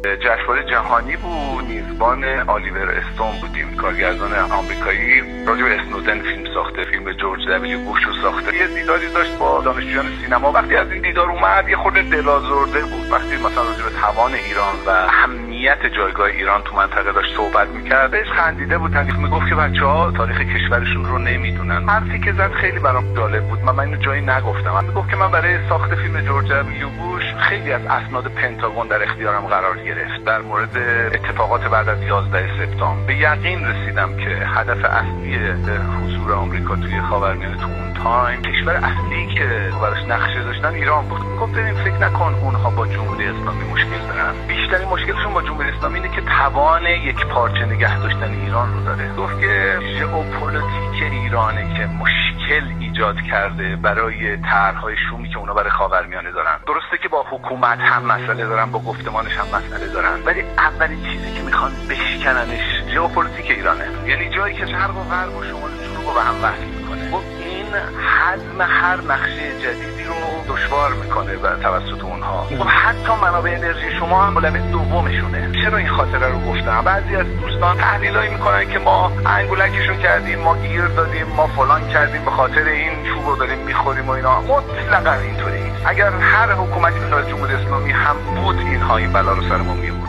جشنواره جهانی بود، میزبان آلیور استون بودیم، کارگردان آمریکایی. راجع به اسنودن فیلم ساخته، فیلم جورج دبلیو بوش رو ساخته. یه دیداری داشت با دانشجویان سینما. وقتی از این دیدار اومد یه خورده دلازرده بود. وقتی مثلا راجع به توان ایران و اهمیت جایگاه ایران تو منطقه داشت صحبت می‌کرد، بهش خندیده بود، میگفت که بچه‌ها تاریخ کشورشون رو نمیدونن. حرفی که زد خیلی برام جالب بود. من اینو جایی نگفتم. میگفت که من برای ساخت فیلم جورج دبلیو بوش خیلی از اسناد پنتاگون در اختیارم قرار گرفت. در مورد اتفاقات بعد از 11 سپتامبر به یقین رسیدم که هدف اصلی حضور آمریکا توی خاورمیانه تو اون تایم، کشور اصلی که براش نقشه داشتن ایران بود. گفت ببین فکر نکن اونها با جمهوری اسلامی مشکل دارن. بیشترین مشکلشون با جمهوری اسلامی اینه که توان یک پارچه نگه داشتن ایران رو داره. گفت که ژئوپلیتیک ایرانه که مشکل ایجاد کرده برای طرح‌های شومی که اونا برای خاورمیانه دارن. درسته که با حکومت هم مسئله دارن، با گفتمانش هم مسئله دارن، ولی اولین چیزی که میخوان بشکننش ژئوپلیتیک ایرانه. یعنی جایی که شرق و غرب و شمال و جنوب رو به هم وصل میکنه. خب این هضم هر نقشه جدیدی رو دشوار میکنه بر توسط اونها. خب حتی منابع انرژی شما هم اولویت دومشونه. چرا این خاطره رو گفتم؟ بعضی از دوستان تحلیلایی میکنن که ما انگولکشو کردیم، ما گیر دادیم، ما فلان کردیم، به خاطر این چوب رو داریم میخوریم و اینا. مطلقاً اینطوری نیست. اگر هر حکومتی مثل جمهوری اسلامی هم بود، اینها این بلا رو سر ما میآورد.